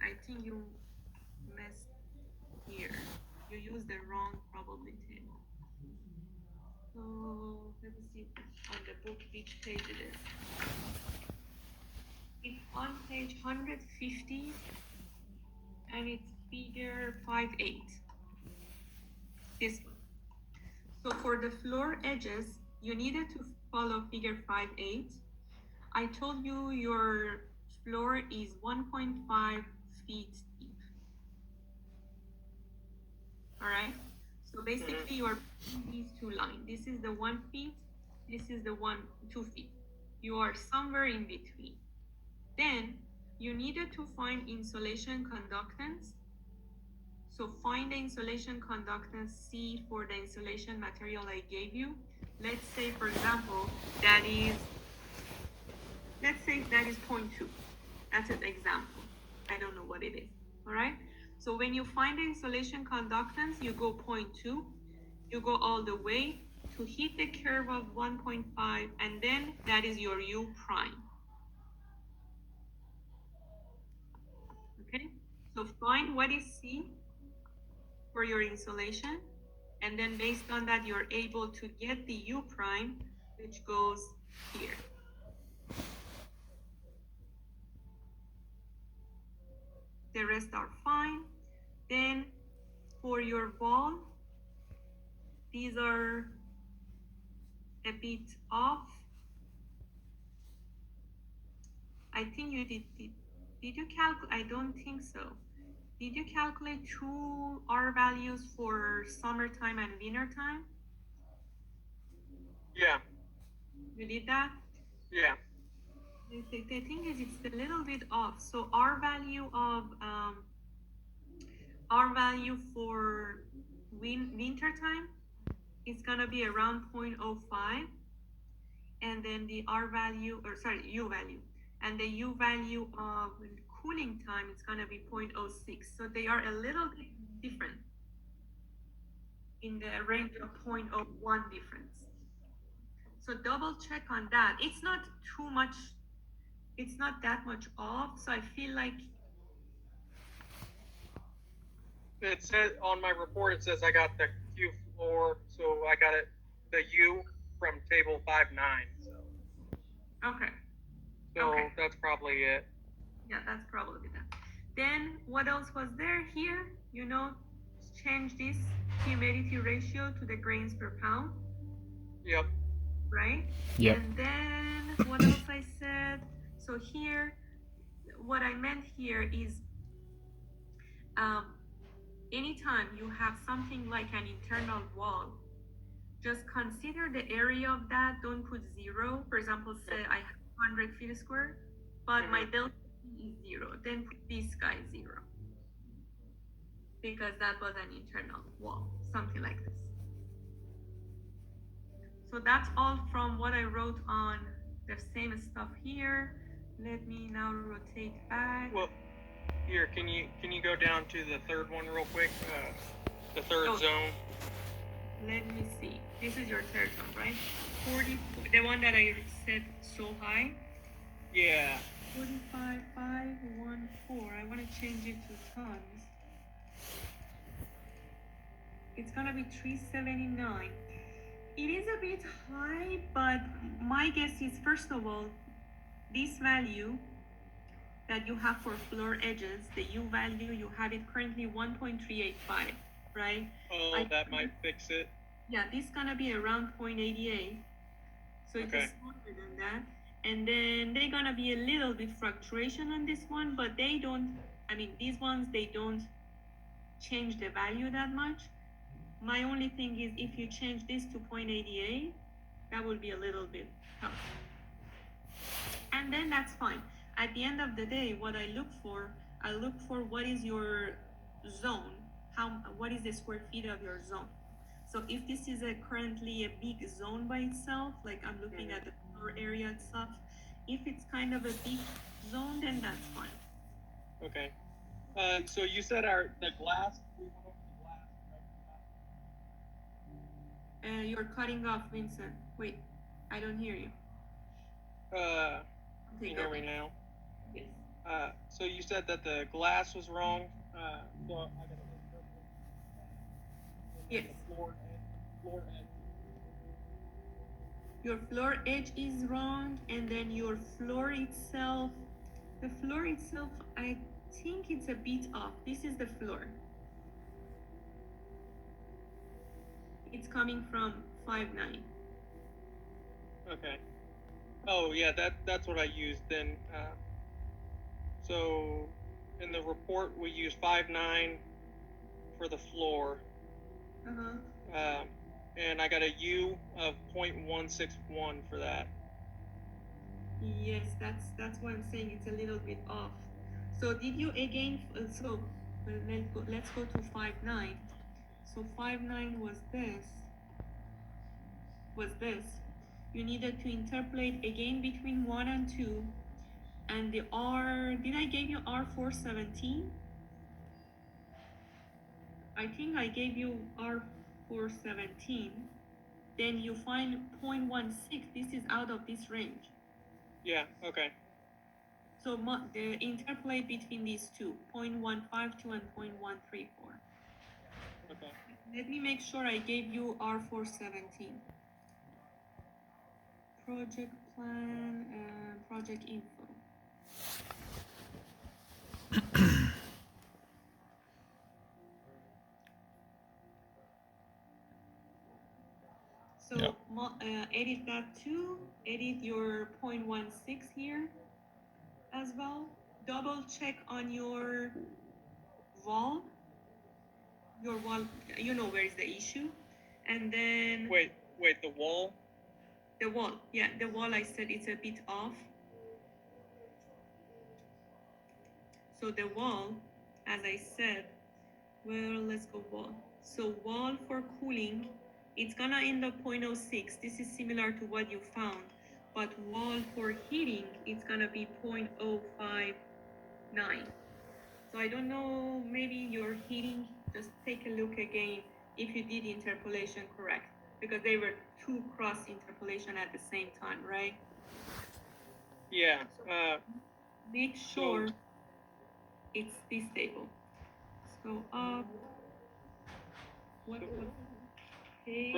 I think you messed here. You used the wrong probably table. So let me see on the book which page it is. It's on page 150 and it's figure 5.8. This one. So for the floor edges, you needed to follow figure 5.8. I told you your floor is 1.5 feet deep. All right. So basically you are putting these two lines. This is the 1 feet. This is the 2 feet. You are somewhere in between. Then you needed to find insulation conductance. So find the insulation conductance C for the insulation material I gave you. Let's say, for example, that is 0.2. That's an example. I don't know what it is. All right. So when you find the insulation conductance, you go 0.2, you go all the way to hit the curve of 1.5, and then that is your U prime. Okay. So find what is C for your insulation, and then based on that, you're able to get the U prime, which goes here. The rest are fine. Then for your wall, these are a bit off. I think you did you calculate? I don't think so. Did you calculate two R values for summertime and wintertime? Yeah. You did that? Yeah. The thing is, it's a little bit off. So R value for winter time is gonna be around 0.05, and then the U value, and the U value of cooling time is gonna be 0.06. So they are a little bit different, in the range of 0.01 difference. So double check on that. It's not too much. It's not that much off. So I feel like It says on my report, it says I got the Q floor, so I got it the U from table 5.9. okay. So Okay. that's probably it. Yeah, that's probably that. Then what else was there here? Change this humidity ratio to the grains per pound, Yep. right? Yep. And then what else I said? So here, what I meant here is anytime you have something like an internal wall, just consider the area of that. Don't put 0. For example, say I have 100 feet square, but my delta T is 0. Then put this guy 0, because that was an internal wall, something like this. So that's all from what I wrote on the same stuff here. Let me now rotate back. Well, here, can you go down to the third one real quick? The third zone. Let me see. This is your third one, right? 40, the one that I said so high. Yeah. 45,514. I want to change it to tons. It's gonna be 379. It is a bit high, but my guess is, first of all, this value that you have for floor edges, the U value, you have it currently 1.385, right? Oh, that might fix it. Yeah, this is gonna be around 0.88. So it's smaller than that. And then they're gonna be a little bit fluctuation on this one, but they don't, these ones, they don't change the value that much. My only thing is, if you change this to 0.88, that would be a little bit tough. And then that's fine. At the end of the day, what I look for what is your zone, what is the square feet of your zone. So if this is currently a big zone by itself, like I'm looking at the floor area itself, if it's kind of a big zone, then that's fine. Okay. So you said the glass. You're cutting off, Vincent. Wait, I don't hear you. Can you hear me now? Yes. So you said that the glass was wrong. So I gotta Yes. the floor edge. Your floor edge is wrong, and then your floor itself, the floor itself, I think it's a bit off. This is the floor. It's coming from 5'9". Okay. Oh yeah, that's what I used then. So in the report we use 5'9" for the floor. Uh-huh. And I got a U of 0.161 for that. Yes, that's why I'm saying it's a little bit off. So did you again? Let's go to 5'9". So 5'9" was this. You needed to interpolate again between 1 and 2, and the R. Did I give you R417? I think I gave you R417. Then you find 0.16. This is out of this range. Yeah. Okay. So the interpolate between these two, 0.152 and 0.134. Okay. Let me make sure I gave you R417. Project plan, project info. So Yep. Edit that too. Edit your 0.16 here as well. Double check on your wall. Your wall, you know where is the issue. And then... Wait, the wall? The wall, yeah, the wall I said it's a bit off. So the wall, as I said, well, let's go wall. So wall for cooling, it's gonna end up 0.06. This is similar to what you found. But wall for heating, it's gonna be 0.059. So I don't know, maybe your heating, just take a look again if you did interpolation correct, because they were two cross interpolation at the same time, right? Yeah. Make sure it's this table. So up. What page?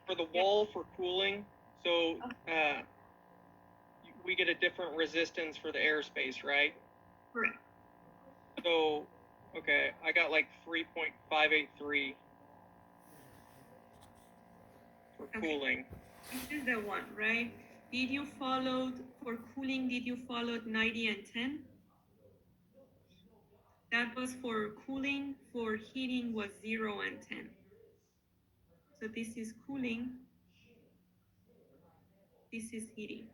For the wall for cooling, so we get a different resistance for the airspace, right? Correct. So, okay, I got like 3.583 for cooling. This is the one, right? Did you follow, for cooling, did you follow 90 and 10? That was for cooling. For heating was 0 and 10. So this is cooling. This is heating.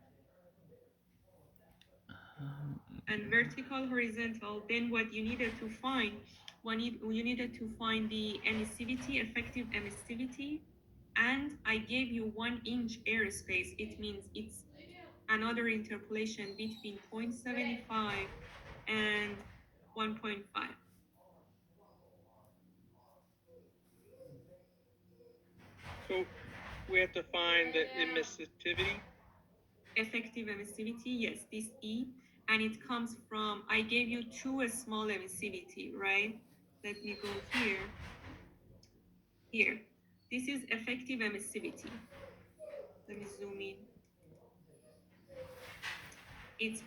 And vertical, horizontal, then what you needed to find, you needed to find the emissivity, effective emissivity, and I gave you 1 inch airspace. It means it's another interpolation between 0.75 and 1.5. So we have to find the emissivity. Effective emissivity, yes, this E, and it comes from, I gave you 2 small emissivity, right? Let me go here. Here, this is effective emissivity. Let me zoom in. It's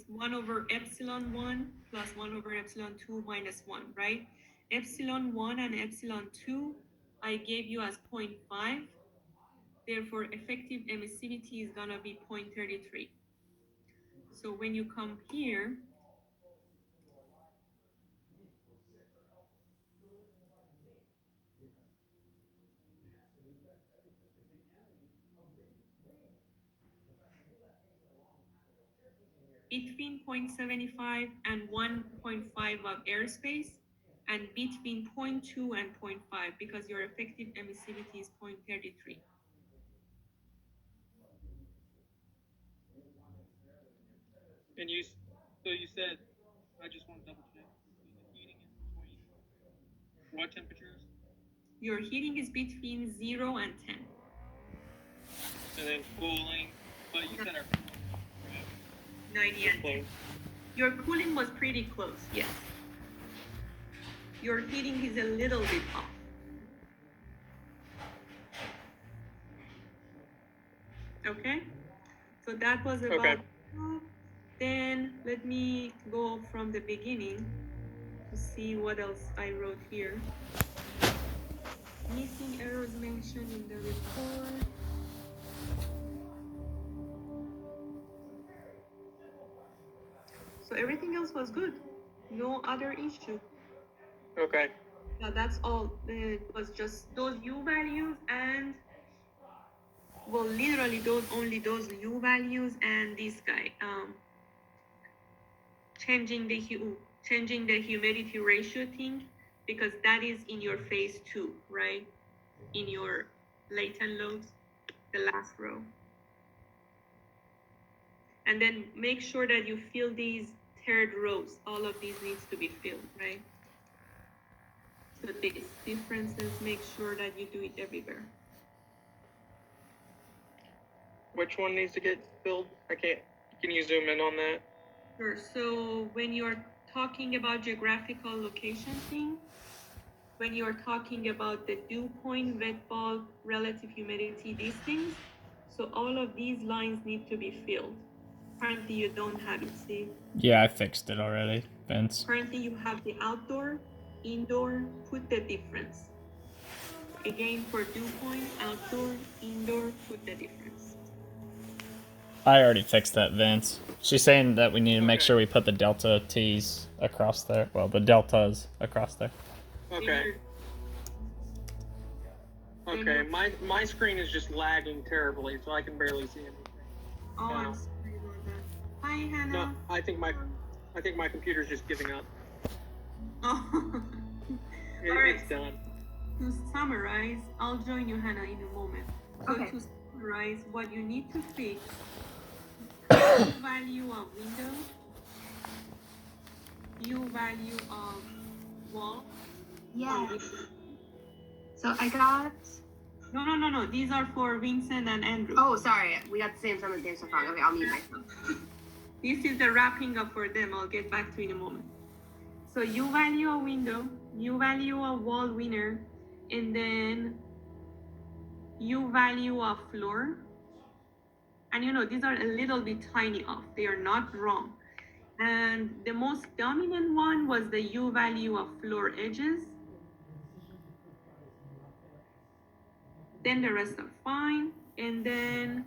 1 over epsilon 1 plus 1 over epsilon 2 minus 1, right? Epsilon 1 and epsilon 2, I gave you as 0.5. Therefore, effective emissivity is gonna be 0.33. So when you come here, between 0.75 and 1.5 of airspace, and between 0.2 and 0.5, because your effective emissivity is 0.33. And so you said, I just want to double check. The heating is between what temperatures? Your heating is between 0 and 10. And then cooling, but you said our 90 and 10. Your cooling was pretty close, yes. Your heating is a little bit off. Okay, so that was about Okay. that. Then let me go from the beginning to see what else I wrote here. Missing errors mentioned in the report. So everything else was good. No other issue. Okay. Now that's all. It was just those U values and, well, literally only those U values and this guy. Changing the humidity ratio thing, because that is in your phase 2, right? In your latent loads, the last row. And then make sure that you fill these third rows. All of these needs to be filled, right? So these differences, make sure that you do it everywhere. Which one needs to get filled? I can't. Can you zoom in on that? Sure. So when you're talking about geographical location thing, when you're talking about the dew point, wet bulb, relative humidity, these things, so all of these lines need to be filled. Currently you don't have it, see? Yeah, I fixed it already, Vince. Currently you have the outdoor, indoor, put the difference. Again, for dew point, outdoor, indoor, put the difference. I already fixed that, Vince. She's saying that we need to make Okay. sure we put the delta T's across there. Well, the deltas across there. Okay. Okay. My screen is just lagging terribly, so I can barely see anything. Oh, Wow. I'm sorry about that. Hi, Hannah. No, I think my computer's just giving up. Oh. It, All right. It's done. To summarize, I'll join you, Hannah, in a moment. So Okay. to summarize, what you need to fix, U value of window, U value of wall. Yeah. Or So I got. No. These are for Vincent and Andrew. Oh, sorry. We got the same simultaneous wrong. Okay, I'll mute myself. This is the wrapping up for them. I'll get back to you in a moment. So U value of window, U value of wall winner, and then U value of floor. And you know, these are a little bit tiny off. They are not wrong. And the most dominant one was the U value of floor edges. Then the rest are fine. And then